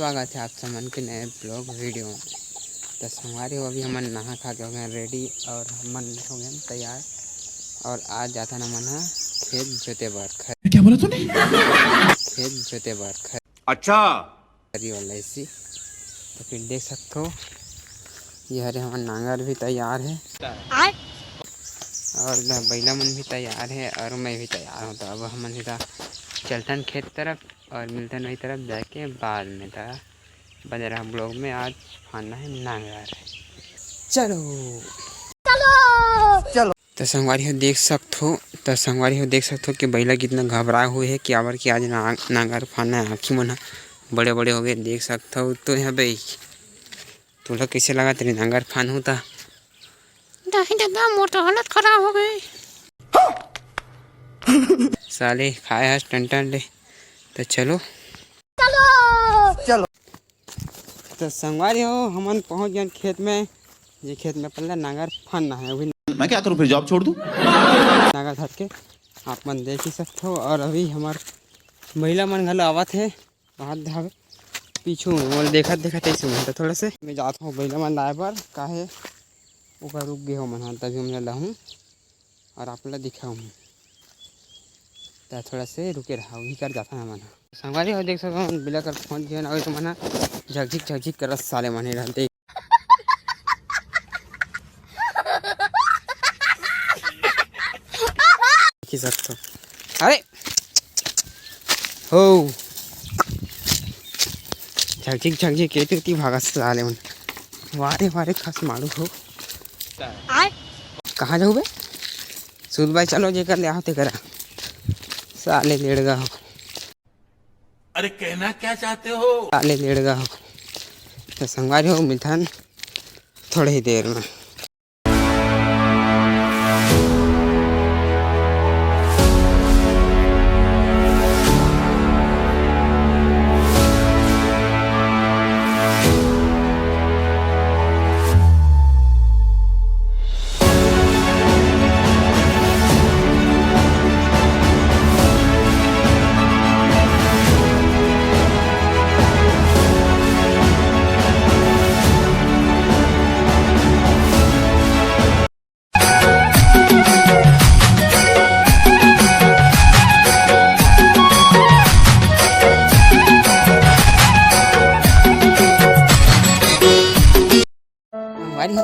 स्वागत है आप समन के नए ब्लॉग वीडियो में। तो संगवारी हो अभी हमन नहा खा के हो गए रेडी और हमन हो गए तैयार और आज जाता ना मन खेत जोते बर क्या बोला तूने? खेत जोते बर अच्छा खरी वाला इसी। तो फिर देख सकते हो ये हरे हमन नांगर भी तैयार है और बैला मन भी तैयार है और मैं भी तैयार हूँ। तो अब हमन सीधा चलतन खेत तरफ और मिलतन वही तरफ जाके बाद में था बने रहा ब्लॉग में। आज फाना है नांगर। चलो चलो चलो। तो संगवारी हो देख सकते हो कि बैला कितना घबराए हुए है कि आवर कि आज नांगर फाना है। आँखी मन बड़े बड़े हो गए देख सकते हो। तो यहाँ भाई तुला कैसे लगा तेरी नांगर फान होता? दादा मोर तो हालत खराब हो गई साले खाए हस टन ले। तो चलो चलो चलो। तो संगवारी हो हमन पहुंच गए खेत में। ये खेत में पहले नांगर फनना है। अभी मैं क्या करूं फिर जॉब छोड़ दूं? नांगर धर के आप मन देख ही सकते हो। और अभी हमार महिला मन घल आवत है हाथ धावे पीछू मोल देखत ऐसे तो थोड़ा से मैं जाता हूँ महिला मन लाए पर काहे ऊपर रुक गए हो मन तभी मैं लाऊँ और आप लोग दिखाऊँ तो थोड़ा से रुके रहा वही कर जाता है मन। संगवारी हो देख सको बिला कर फोन किया ना तो मन झकझिक कर साले मन रहते देख सकते हो। अरे हो झकझिक कहती भागा साले मन वारे खास मारू हो कहाँ जाऊ बे सूद भाई चलो जे कर ले आते करा साले लेड़गा हो। अरे कहना क्या चाहते हो? साले लेड़गा हो। तो संगवारी हो मिथान थोड़ी ही देर में। संगवारी हो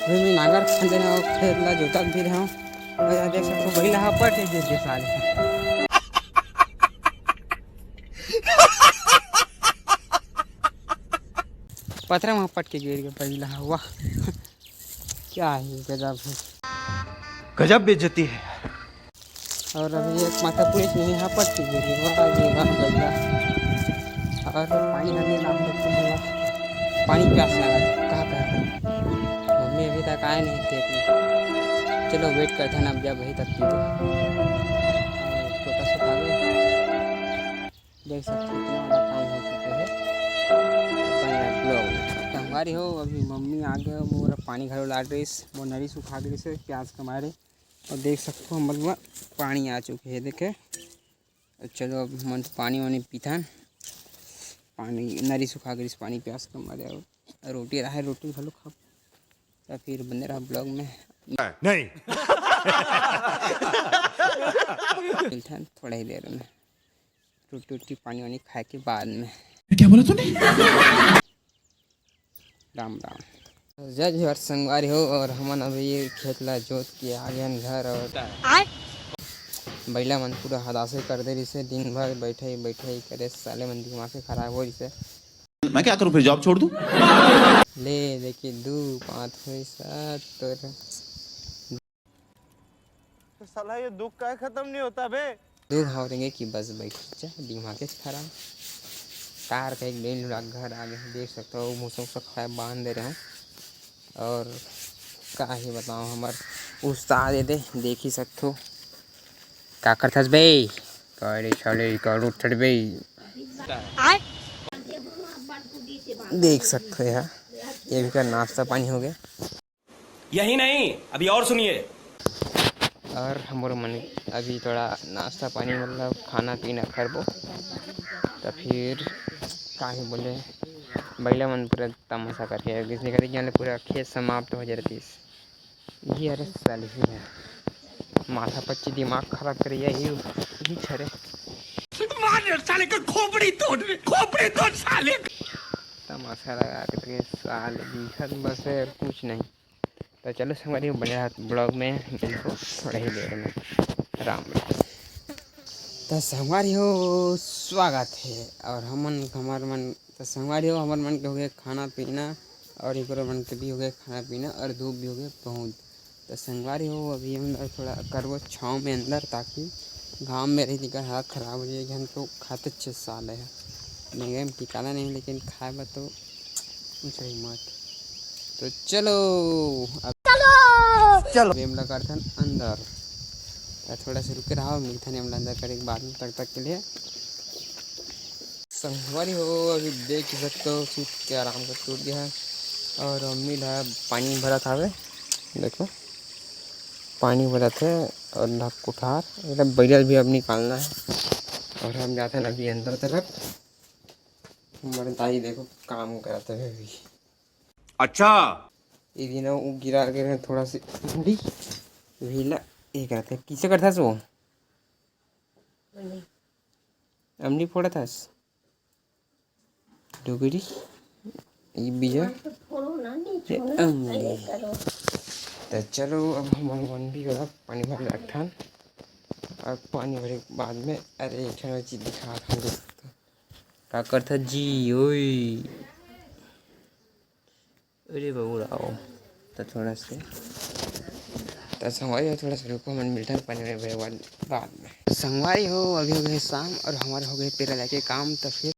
अभी मैं नांगर खंदे रहा हूँ खेत ला जोता भी रहा हूँ और देख सकते हो बैला पट जे साले पथरा वहाँ पट के गिर गया बैला हुआ क्या है गजब है गजब बेइज्जती है। और अभी एक माथा पुलिस नहीं यहाँ पट के गिर गया बैला और पानी भरने नाम देखते हैं पानी प्यास लगा कहाँ मम्मी अभी तक आए नहीं खेत में। चलो वेट करते हैं ना जब वही तक पी छोटा सा खा देख सकते हो इतना बड़ा काम हो चुके हैं ब्लॉग में। तो हमारी हो अभी मम्मी आ गए मोरा पानी घर ला रही वो नरी सुखा गई से प्याज कमारे और देख सकते हो मतलब पानी आ चुके हैं देखे। चलो अब मन पानी वानी पीता पानी नरी सुखा गई पानी प्यास कम और रोटी रहा है रोटी भलो खाओ तो फिर बने रहा ब्लॉग में नहीं थोड़ा ही देर में रोटी पानी वानी खाए के बाद में। क्या बोला तूने? राम जज और संगवारी हो और हमन अभी ये खेत ला जोत के आ गए घर और बैला मन पूरा हदासे कर दे रही से दिन भर बैठे करे साले मन दिमाग से खराब हो रही से। मैं क्या करूं फिर जॉब छोड़ दूं? ले देखिए 2 5 हुई 7 तो साला ये दुख का खत्म नहीं होता बे। दुख होंगे कि बस बैठ जा दिमाग खराब कार का एक डेली घर आ गए देख सकते हो मौसम से खराब बांध दे रहे हो और का ही बताऊँ हमार उस्ताद दे देख ही सकते हो का करथस बे करे चले कर उठ बे देख सकते हो यार ये भी का नाश्ता पानी हो गया। यही नहीं अभी और सुनिए। और हमारे मन अभी थोड़ा नाश्ता पानी मतलब खाना पीना करबो तो फिर का ही बोले बैला मन पूरा तमाशा करके किसने करे कि पूरा खेत समाप्त हो जाती ये अरे साली ही है माथा पच्ची दिमाग खराब कर यही छरे साले का खोपड़ी तोड़ साले। तमाशा लगा के साल दिखत बस है कुछ नहीं। तो चलो हमारी बड़े ब्लॉग में इनको थोड़ा ही देर में राम राम। तो हमारी हो स्वागत है और हमार मन तो हमारी हो हमारे मन के हो गए खाना पीना और एक मन के भी हो गए खाना पीना और धूप भी हो गए बहुत। तो संगवारी हो अभी हम थोड़ा करवो छाँव में अंदर ताकि घाम में रही दिखा हाथ खराब हो जाएगी। हम तो खाते 6 साल है महंगे में टिकाना नहीं लेकिन खाए बा तो कुछ ही मत। तो चलो चलो हम लोग करते हैं अंदर थोड़ा सा रुके रहा मिलता नहीं हम अंदर करें बाद में तक के लिए संगवारी हो अभी देख सकते हो सूट के आराम से टूट गया है और अम्मी है पानी भरा था वे देखो पानी भरा थे और नक कुठार एकदम बैरल भी अब निकालना है और हम जाते हैं अभी अंदर तरफ। हमारे दाई देखो काम कराते हुए भी अच्छा ये दिन वो गिरा के थोड़ा सी भिंडी भीला ये करते किसे करता सो अमली फोड़ा था डुगरी ये बीजा तो चलो अब हमारे मन भी होगा पानी भर रखा और पानी भरे के बाद में अरे एक चीज़ दिखा था दोस्तों क्या करता जी ओए अरे बबू आओ तो थोड़ा से तो संगवारी हो थोड़ा सा रुको मन मिलता है पानी भरे बाद में। संगवारी हो अभी हो गए शाम और हमारे हो गए पेरा लेके काम तो फिर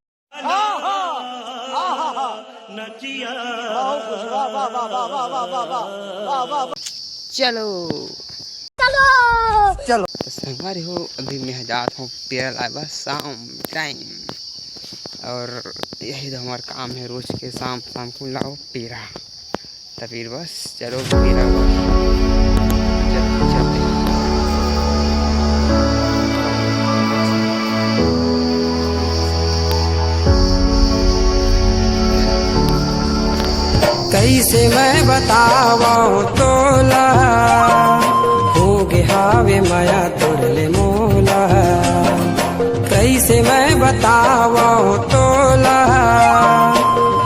चलो चलो चलो तो संगवारी हो अभी मैं जाता हूँ पेरा लाए बस शाम टाइम और यही तो हमारा काम है रोज के शाम को लाओ पेरा तो फिर बस चलो पेरा कैसे मैं बताऊं तोला हो गे हावे माया तोड़ले मोला कैसे मैं बताऊं तोला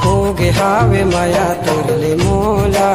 हो गे हावे माया तोड़ले मोला।